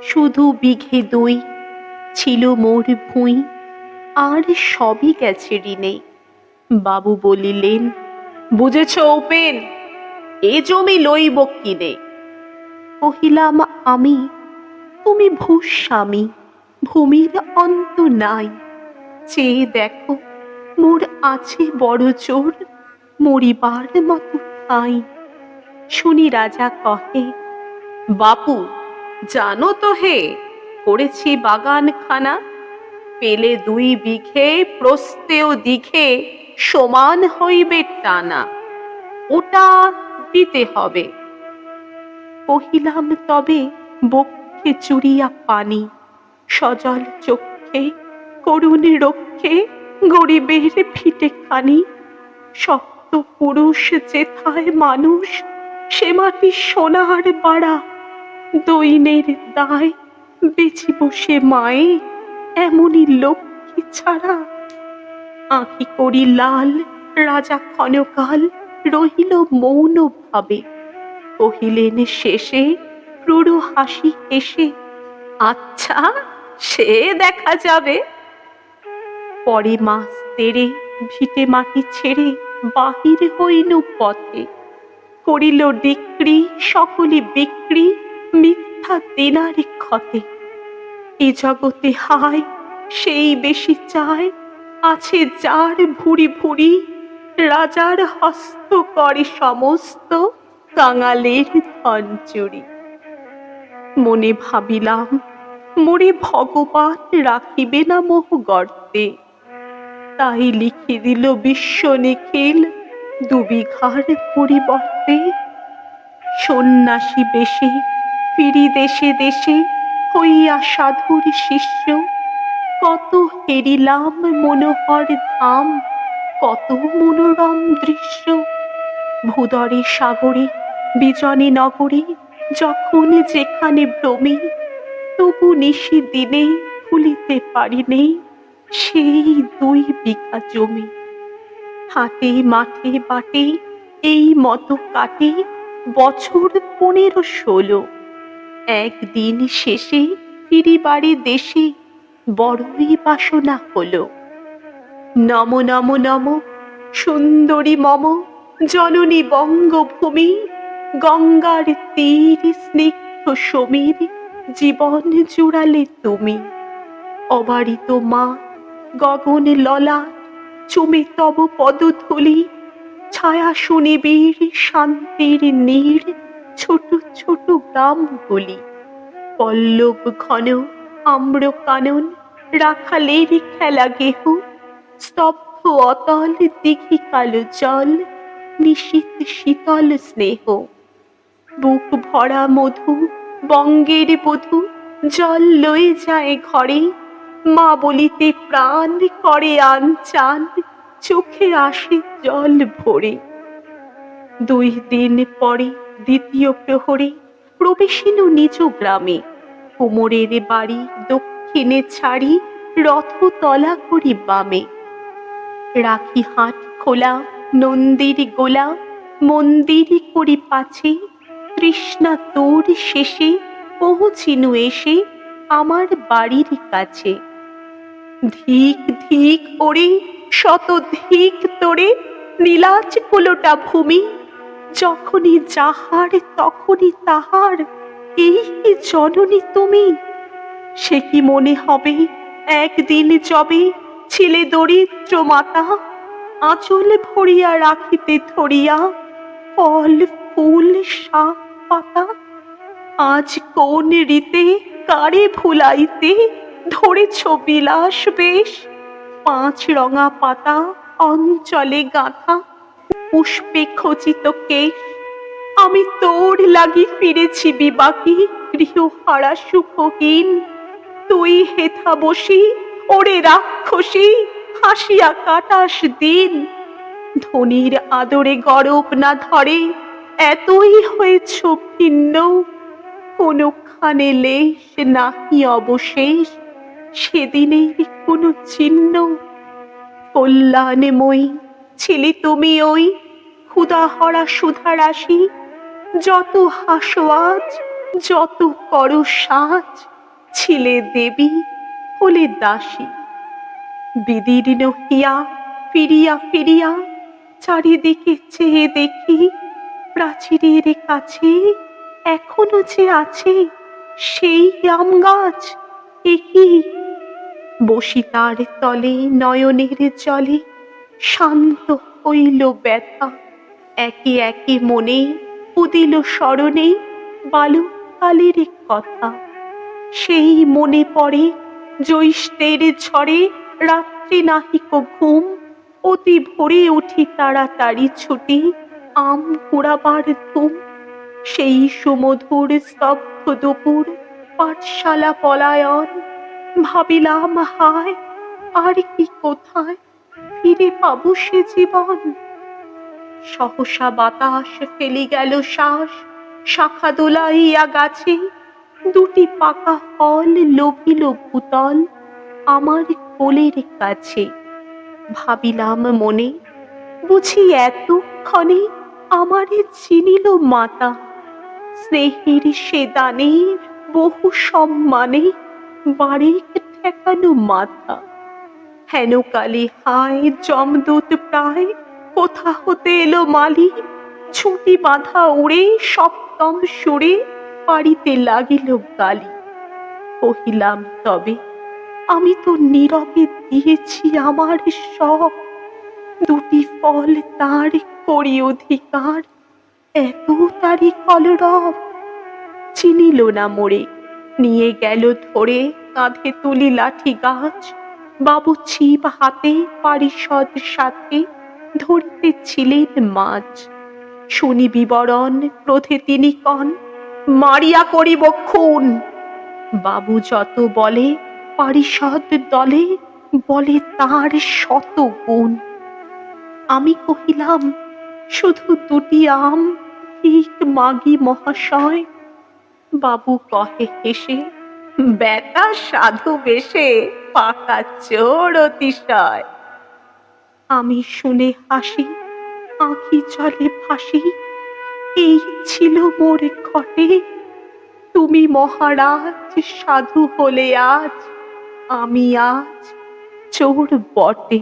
শুধু বিঘে ২ ছিল মোর ভুঁই, আর সবই গেছে ঋণে। বাবু বলিলেন, বুঝেছ উপেন, এ জমি লইব কিনে। কহিলাম আমি, তুমি ভূস্বামী, ভূমির অন্ত নাই। চেয়ে দেখো, মোর আছে বড় জোর, মরিবার মতো ঠাঁই। শুনি রাজা কহে, বাপু জানো তো হে, করেছি বাগানখানা, পেলে ২ বিঘে প্রস্থেও দিঘে সমান হইবে টানা, ওটা দিতে হবে। কহিলাম তবে বক্ষে চুরিয়া পানি, সজল চক্ষে করুণ রক্ষে গরিবের ভিটে খানি। সপ্ত পুরুষ যেথায় মানুষ, সে মাটি সোনার বাড়া। দৈন্যের দায় বেচিব সে মায়ে, এমনই লক্ষ্মী ছাড়া। আঁখি করি লাল, রাজা ক্ষণকাল রহিল মৌন ভাবে। কহিলেন শেষে ক্রূর হাসি হেসে, আচ্ছা সে দেখা যাবে। পরে মাস তেরে ভিটে মাটি ছেড়ে বাহির হইনু পথে। করিল ডিক্রি সকলি বিক্রি, মিথ্যা দেনার ক্ষতে। এ জগতে হায় সেই বেশি চায়, আছে যার ভুরি ভুরি। রাজার হস্ত করে সমস্ত, কাঙালের ধন চুরি। মনে ভাবিলাম, মোরে ভগবান রাখিবে না মোহ গর্তে। তাই লিখে দিল বিশ্ব নিখিল ২ বিঘার পরিবর্তে। সন্ন্যাসী বেশে ফিরি দেশে দেশে, হইয়া সাধুর শিষ্য। কত হেরিলাম মনোহর ধাম, কত মনোরম দৃশ্য। ভূদরে সাগরে বিজনে নগরে, যখন যেখানে ভ্রমি, তবু নিশি দিনে ভুলিতে পারিনে সেই ২ বিঘা জমি। হাটে মাঠে বাটে এই মতো কাটে বছর ১৫-১৬। একদিন শেষে ফিরিবারে দেশে, বড়ই বাসনা হলো। নম নম নম সুন্দরী মম জননী বঙ্গভূমি, গঙ্গার তীর স্নিগ্ধ সমীর, জীবন জুড়ালে তুমি। অবারিত মা গগন ললাট, চুমে তব পদধূলি। ছায়া সুনিবিড় শান্তির নীড়, ছোট ছোট গ্রামগুলি। পল্লব ঘন আম্র কানন, রাখালের খেলা গেহ। স্তব্ধ অতল দিঘি কালো জল, নিশীথ শীতল স্নেহ। বুক ভরা মধু বঙ্গের বধূ, জল লয়ে যায় ঘরে। মা বলিতে প্রাণ করে আনচান, চোখে আসে জল ভরে। ২ দিন পরে দ্বিতীয় প্রহরে প্রবেশিনু নিজ গ্রামে। কুমোরের বাড়ি দক্ষিণে ছাড়ি, রথতলা করি বামে। রাখি হাট খোলা নন্দীর গোলা, মন্দির করি পাছে। তৃষ্ণা তোর শেষে পৌঁছিনু এসে আমার বাড়ির কাছে। ধিক ধিক ওরে শত ধিক তোরে, নীলাজ কুলোটা ভূমি। যখনই যাহার তখনই তাহার, এই কি জননী তুমি। সে কি মনে হবে একদিন যবে ছিলে দরিদ্র মাতা, আঁচল ভরিয়া রাখিতে ধরিয়া ফল ফুল শাক পাতা। আজ কোন রীতে কারে ভুলাইতে ধরেছ বিলাস বেশ। ৫ রঙা পাতা অঞ্চলে গাঁথা, পুষ্পে খচিত কেশ। আমি তোর লাগি ফিরেছি বিবাকী, গৃহহারা সুখহীন। তুই হেথা বসি ওরে রাক্ষসী, হাসিয়া কাটাস দিন। ধনীর আদরে গরব না ধরে, এতই হয়েছ ভিন্ন। কোনখানে লেশ নাহি অবশেষ, সেদিনের কোনো চিহ্ন। কল্যাণময়ী ছিলে তুমি ওই, ক্ষুধাহরা সুধারাশি। যত হাসো আজ, যত করো সাজ, ছিলে দেবী হলে দাসী। বিদীর্ণ হিয়া ফিরিয়া ফিরিয়া চারিদিকে চেয়ে দেখি, প্রাচীরের কাছে এখনো যে আছে সেই আম গাছ। এ কি! বসি তার তলে নয়নের জলে, শান্ত হইল ব্যথা। একে একে মনে উদিল স্মরণে বালুকালের কথা। সেই মনে পড়ে জ্যৈষ্ঠের ঝড়ে রাত্রি নাহিক ঘুম, অতি ভোরে উঠি তাড়াতাড়ি ছুটি আম কুড়াবার ধুম। সেই সুমধুর স্তব্ধ দুপুর, পাঠশালা পলায়ন। ভাবিলাম হায়, আর কি কোথায় ফিরে পাবো সে জীবন। সহসা বাতাস ফেলি গেল শ্বাস, শাখা দোলাইয়া গাছে দুটি পাকা ফল লোভিল ভূতল আমার কোলের কাছে। ভাবিলাম মনে, বুঝি এতক্ষণে আমারে চিনিল মাতা। স্নেহের সে দানে বহু সম্মানে বারেক ঠেকানো মাথা। হেন কালে হায় যমদূত প্রায়, কোথা হতে এলো মালি। ছুটি বাঁধা উড়ে সপ্তম সুরে পাড়িতে লাগিল গালি। কহিলাম তবে, আমি তো নীরবে দিয়েছি আমার সব। দুটি ফল তার করি অধিকার, এত তারি কলরব। চিনিল না মোরে, নিয়ে গেল ধরে কাঁধে তুলি লাঠি গাছ। বাবু ছিপ হাতে পারিষদ সাথে ধরিতেছিলেন মাছ। শুনি বিবরণ, ক্রোধে তিনি কন, মারিয়া করিব খুন। বাবু যত বলে পারিষদ দলে, বলে তার শত গুণ। আমি কহিলাম, শুধু দুটি আম ভিক মাগি মহাশয়। বাবু কহে হেসে, বেটা সাধু বেশে পাকা চোর অতিশয়। আমি শুনে হাসি, আঁখি জলে ভাসি। এই ছিল মোর ঘটে, তুমি মহারাজ সাধু হলে আজ, আমি আজ চোর বটে।